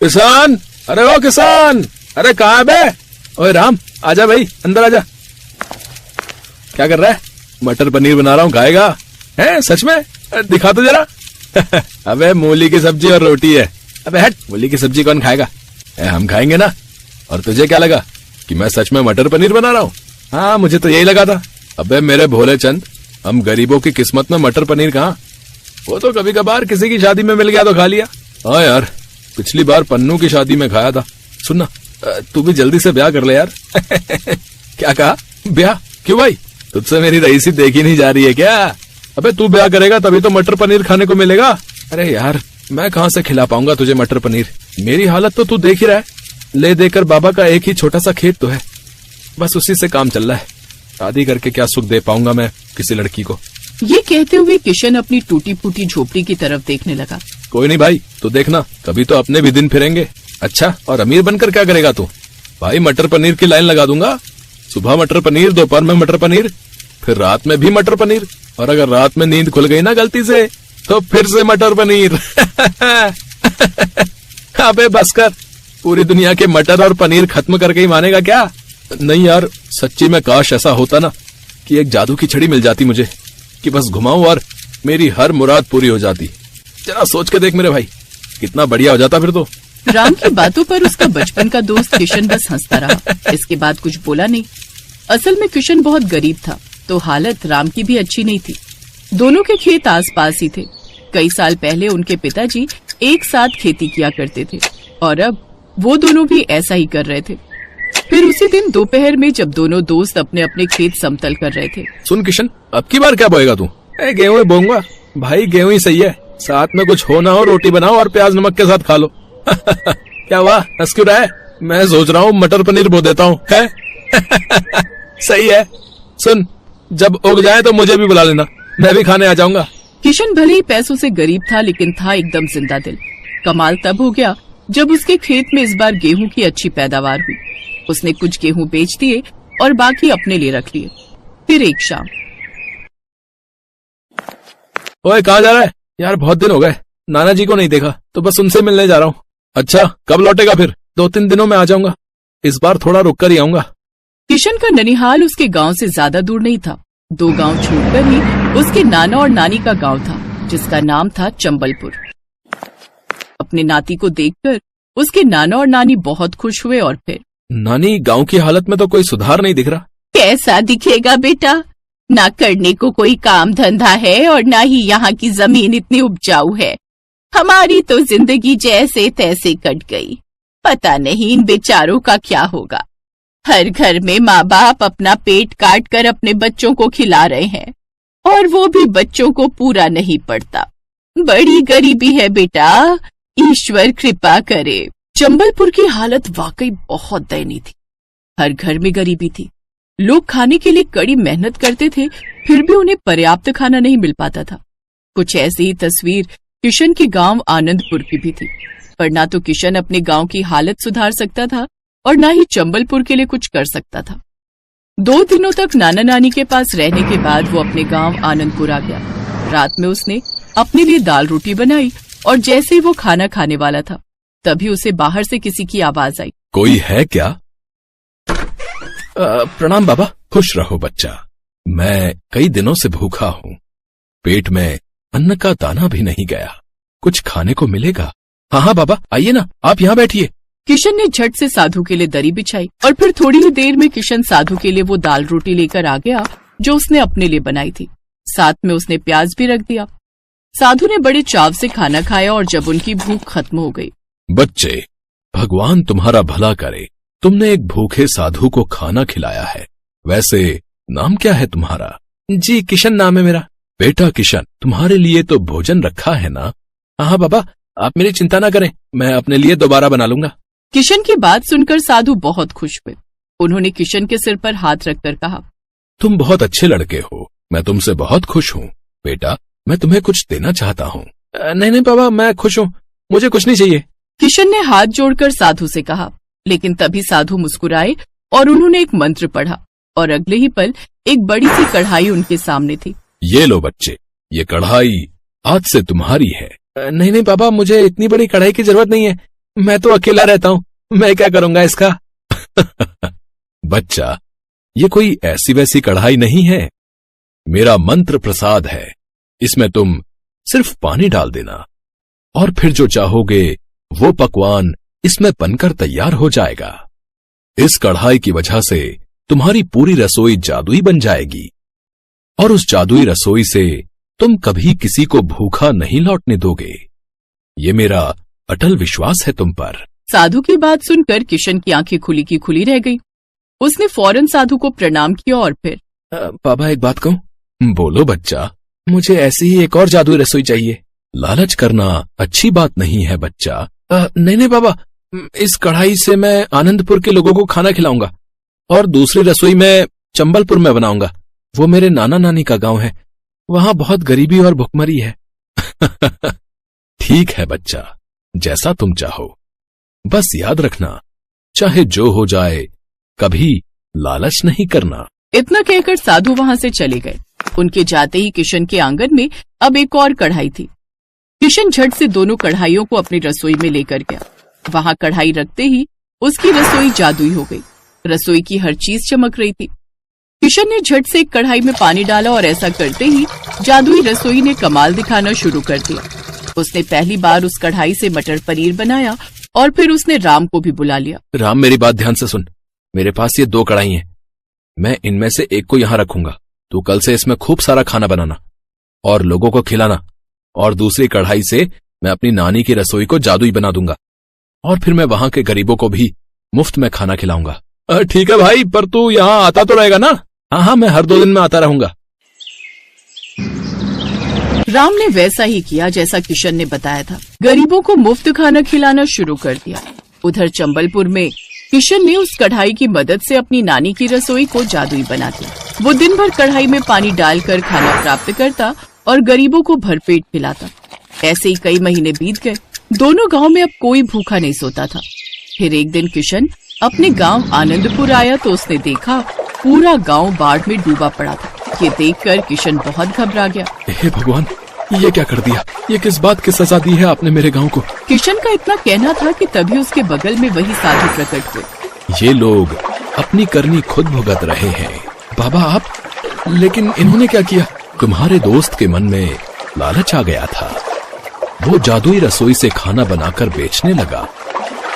किसान, अरे ओ किसान, अरे कहाँ है बे? ओए राम, आजा भाई, अंदर आजा। क्या कर रहा है? मटर पनीर बना रहा हूँ, खाएगा? है सच में? दिखा तो जरा। अबे मूली की सब्जी और रोटी है। अबे हट, मूली की सब्जी कौन खाएगा? हम खाएंगे ना। और तुझे क्या लगा कि मैं सच में मटर पनीर बना रहा हूँ? हाँ, मुझे तो यही लगा था। अबे मेरे भोले चंद, हम गरीबों की किस्मत में मटर पनीर कहाँ? वो तो कभी कभार किसी की शादी में मिल गया तो खा लिया। हाँ यार, पिछली बार पन्नू की शादी में खाया था। सुनना, तू भी जल्दी से ब्याह कर ले यार। क्या कहा? ब्याह? क्यों भाई, तुझसे मेरी रईसी देखी नहीं जा रही है क्या? अबे तू ब्याह करेगा तभी तो मटर पनीर खाने को मिलेगा। अरे यार, मैं कहाँ से खिला पाऊंगा तुझे मटर पनीर? मेरी हालत तो तू देख ही रहा है। ले देकर बाबा का एक ही छोटा सा खेत तो है, बस उसी से काम चल रहा है। शादी करके क्या सुख दे पाऊंगा मैं किसी लड़की को? ये कहते हुए किशन अपनी टूटी फूटी झोपड़ी की तरफ देखने लगा। कोई नहीं भाई, तो देखना, कभी तो अपने भी दिन फिरेंगे। अच्छा, और अमीर बनकर क्या करेगा तू? भाई मटर पनीर की लाइन लगा दूंगा। सुबह मटर पनीर, दोपहर में मटर पनीर, फिर रात में भी मटर पनीर, और अगर रात में नींद खुल गई ना गलती से तो फिर से मटर पनीर। अबे बस कर, पूरी दुनिया के मटर और पनीर खत्म करके ही मानेगा क्या? नहीं यार, सच्ची में काश ऐसा होता ना कि एक जादू की छड़ी मिल जाती मुझे, कि बस घुमाऊं और मेरी हर मुराद पूरी हो जाती। जरा सोच के देख मेरे भाई, कितना बढ़िया हो जाता फिर तो। राम की बातों पर उसका बचपन का दोस्त किशन बस हंसता रहा। इसके बाद कुछ बोला नहीं। असल में किशन बहुत गरीब था, तो हालत राम की भी अच्छी नहीं थी। दोनों के खेत आसपास ही थे। कई साल पहले उनके पिताजी एक साथ खेती किया करते थे और अब वो दोनों भी ऐसा ही कर रहे थे। फिर उसी दिन दोपहर में जब दोनों दोस्त अपने अपने खेत समतल कर रहे थे। सुन किशन, अब की बार क्या बोएगा तू? गेहूं बोऊंगा भाई, गेहूं ही सही है। साथ में कुछ हो ना हो, रोटी बनाओ और प्याज नमक के साथ खा लो। क्या हुआ, हंस क्यों रहा है? मैं सोच रहा हूँ मटर पनीर बो देता हूँ। है? सही है। सुन, जब उग जाए तो मुझे भी बुला लेना, मैं भी खाने आ जाऊंगा। किशन भले ही पैसों से गरीब था, लेकिन था एकदम जिंदा दिल। कमाल तब हो गया जब उसके खेत में इस बार गेहूं की अच्छी पैदावार हुई। उसने कुछ गेहूं बेच दिए और बाकी अपने लिए रख लिए। फिर एक शाम। ओए कहाँ जा रहा है यार? बहुत दिन हो गए, नाना जी को नहीं देखा, तो बस उनसे मिलने जा रहा हूँ। अच्छा, कब लौटेगा फिर? 2-3 दिनों में आ जाऊंगा। इस बार थोड़ा रुक कर ही आऊंगा। किशन का ननिहाल उसके गांव से ज्यादा दूर नहीं था। 2 गांव छोड़कर ही उसके नाना और नानी का गांव था, जिसका नाम था चंबलपुर। अपने नाती को देखकर उसके नाना और नानी बहुत खुश हुए। और फिर नानी, गांव की हालत में तो कोई सुधार नहीं दिख रहा। कैसा दिखेगा बेटा? ना करने को कोई काम धंधा है और ना ही यहाँ की जमीन इतनी उपजाऊ है। हमारी तो जिंदगी जैसे तैसे कट गई। पता नहीं इन बेचारों का क्या होगा। हर घर में माँ बाप अपना पेट काट कर अपने बच्चों को खिला रहे हैं, और वो भी बच्चों को पूरा नहीं पड़ता। बड़ी गरीबी है बेटा, ईश्वर कृपा करे। चंबलपुर की हालत वाकई बहुत दयनीय थी। हर घर में गरीबी थी। लोग खाने के लिए कड़ी मेहनत करते थे, फिर भी उन्हें पर्याप्त खाना नहीं मिल पाता था। कुछ ऐसी ही तस्वीर किशन के गांव आनंदपुर की भी थी। पर ना तो किशन अपने गांव की हालत सुधार सकता था और ना ही चंबलपुर के लिए कुछ कर सकता था। 2 दिनों तक नाना नानी के पास रहने के बाद वो अपने गांव आनंदपुर आ गया। रात में उसने अपने लिए दाल रोटी बनाई और जैसे ही वो खाना खाने वाला था, तभी उसे बाहर से किसी की आवाज आई। कोई है क्या? प्रणाम बाबा। खुश रहो बच्चा, मैं कई दिनों से भूखा हूँ। पेट में अन्न का दाना भी नहीं गया, कुछ खाने को मिलेगा? हाँ हाँ बाबा, आइए ना, आप यहाँ बैठिए। किशन ने झट से साधु के लिए दरी बिछाई और फिर थोड़ी ही देर में किशन साधु के लिए वो दाल रोटी लेकर आ गया जो उसने अपने लिए बनाई थी। साथ में उसने प्याज भी रख दिया। साधु ने बड़े चाव से खाना खाया और जब उनकी भूख खत्म हो गई। बच्चे, भगवान तुम्हारा भला करे, तुमने एक भूखे साधु को खाना खिलाया है। वैसे नाम क्या है तुम्हारा? जी किशन नाम है मेरा। बेटा किशन, तुम्हारे लिए तो भोजन रखा है ना? हाँ बाबा, आप मेरी चिंता ना करें, मैं अपने लिए दोबारा बना लूंगा। किशन की बात सुनकर साधु बहुत खुश हुए। उन्होंने किशन के सिर पर हाथ रखकर कहा, तुम बहुत अच्छे लड़के हो, मैं तुमसे बहुत खुश हूँ। बेटा, मैं तुम्हें कुछ देना चाहता हूँ। नहीं नहीं बाबा, मैं खुश हूँ, मुझे कुछ नहीं चाहिए। किशन ने हाथ जोड़कर साधु से कहा, लेकिन तभी साधु मुस्कुराए और उन्होंने एक मंत्र पढ़ा और अगले ही पल एक बड़ी सी कढ़ाई उनके सामने थी। ये लो बच्चे, ये कढ़ाई आज से तुम्हारी है। नहीं नहीं बाबा, मुझे इतनी बड़ी कढ़ाई की जरूरत नहीं है, मैं तो अकेला रहता हूँ, मैं क्या करूंगा इसका। बच्चा, ये कोई ऐसी वैसी कढ़ाई नहीं है, मेरा मंत्र प्रसाद है। इसमें तुम सिर्फ पानी डाल देना और फिर जो चाहोगे वो पकवान इसमें बनकर तैयार हो जाएगा। इस कढ़ाई की वजह से तुम्हारी पूरी रसोई जादुई बन जाएगी और उस जादुई रसोई से तुम कभी किसी को भूखा नहीं लौटने दोगे। ये मेरा अटल विश्वास है तुम पर। साधु की बात सुनकर किशन की आंखें खुली की खुली रह गई। उसने फौरन साधु को प्रणाम किया और फिर पापा एक बात कहूं? बोलो बच्चा। मुझे ऐसी ही एक और जादुई रसोई चाहिए। लालच करना अच्छी बात नहीं है बच्चा। नहीं पापा, इस कढ़ाई से मैं आनंदपुर के लोगों को खाना खिलाऊंगा और दूसरी रसोई मैं चंबलपुर में बनाऊंगा। वो मेरे नाना नानी का गांव है, वहां बहुत गरीबी और भुखमरी है। ठीक है बच्चा, जैसा तुम चाहो, बस याद रखना चाहे जो हो जाए कभी लालच नहीं करना। इतना कहकर साधु वहां से चले गए। उनके जाते ही किशन के आंगन में अब एक और कढ़ाई थी। किशन झट से दोनों कढ़ाइयों को अपनी रसोई में लेकर गया। वहां कढ़ाई रखते ही उसकी रसोई जादुई हो गई। रसोई की हर चीज चमक रही थी। किशन ने झट से एक कढ़ाई में पानी डाला और ऐसा करते ही जादुई रसोई ने कमाल दिखाना शुरू कर दिया। उसने पहली बार उस कढ़ाई से मटर पनीर बनाया और फिर उसने राम को भी बुला लिया। राम, मेरी बात ध्यान से सुन। मेरे पास ये 2 कढ़ाई हैं, मैं इनमें से एक को यहां रखूंगा। तू कल से इसमें खूब सारा खाना बनाना और लोगों को खिलाना, और दूसरी कढ़ाई से मैं अपनी नानी की रसोई को जादुई बना दूंगा और फिर मैं वहां के गरीबों को भी मुफ्त में खाना खिलाऊंगा। ठीक है भाई, पर तू यहाँ आता तो रहेगा ना? हाँ, मैं हर 2 दिन में आता रहूंगा। राम ने वैसा ही किया जैसा किशन ने बताया था। गरीबों को मुफ्त खाना खिलाना शुरू कर दिया। उधर चंबलपुर में किशन ने उस कढ़ाई की मदद से अपनी नानी की रसोई को जादुई बना दिया। वो दिन भर कढ़ाई में पानी डालकर खाना प्राप्त करता और गरीबों को भरपेट खिलाता। ऐसे ही कई महीने बीत गए। दोनों गांव में अब कोई भूखा नहीं सोता था। फिर एक दिन किशन अपने गांव आनंदपुर आया तो उसने देखा पूरा गांव बाढ़ में डूबा पड़ा था। ये देखकर किशन बहुत घबरा गया। हे भगवान, ये क्या कर दिया? ये किस बात की सजा दी है आपने मेरे गांव को? किशन का इतना कहना था कि तभी उसके बगल में वही साधु प्रकट हुए। ये लोग अपनी करनी खुद भुगत रहे हैं। बाबा आप? लेकिन इन्होंने क्या किया? तुम्हारे दोस्त के मन में लालच आ गया था। वो जादुई रसोई से खाना बनाकर बेचने लगा,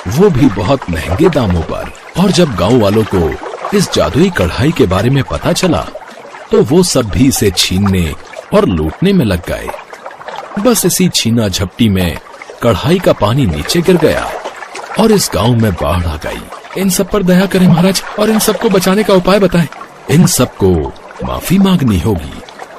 वो भी बहुत महंगे दामों पर। और जब गांव वालों को इस जादुई कढ़ाई के बारे में पता चला तो वो सब भी इसे छीनने और लूटने में लग गए। बस इसी छीना झपटी में कढ़ाई का पानी नीचे गिर गया और इस गांव में बाढ़ आ गई। इन सब पर दया करें महाराज और इन सबको बचाने का उपाय बताएं। इन सबको माफी मांगनी होगी।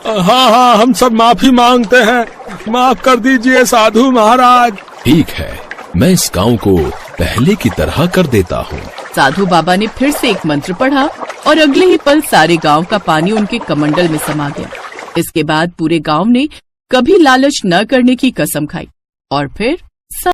हाँ, हम सब माफी मांगते हैं, माफ कर दीजिए साधु महाराज। ठीक है, मैं इस गांव को पहले की तरह कर देता हूँ। साधु बाबा ने फिर से एक मंत्र पढ़ा और अगले ही पल सारे गांव का पानी उनके कमंडल में समा गया। इसके बाद पूरे गांव ने कभी लालच न करने की कसम खाई और फिर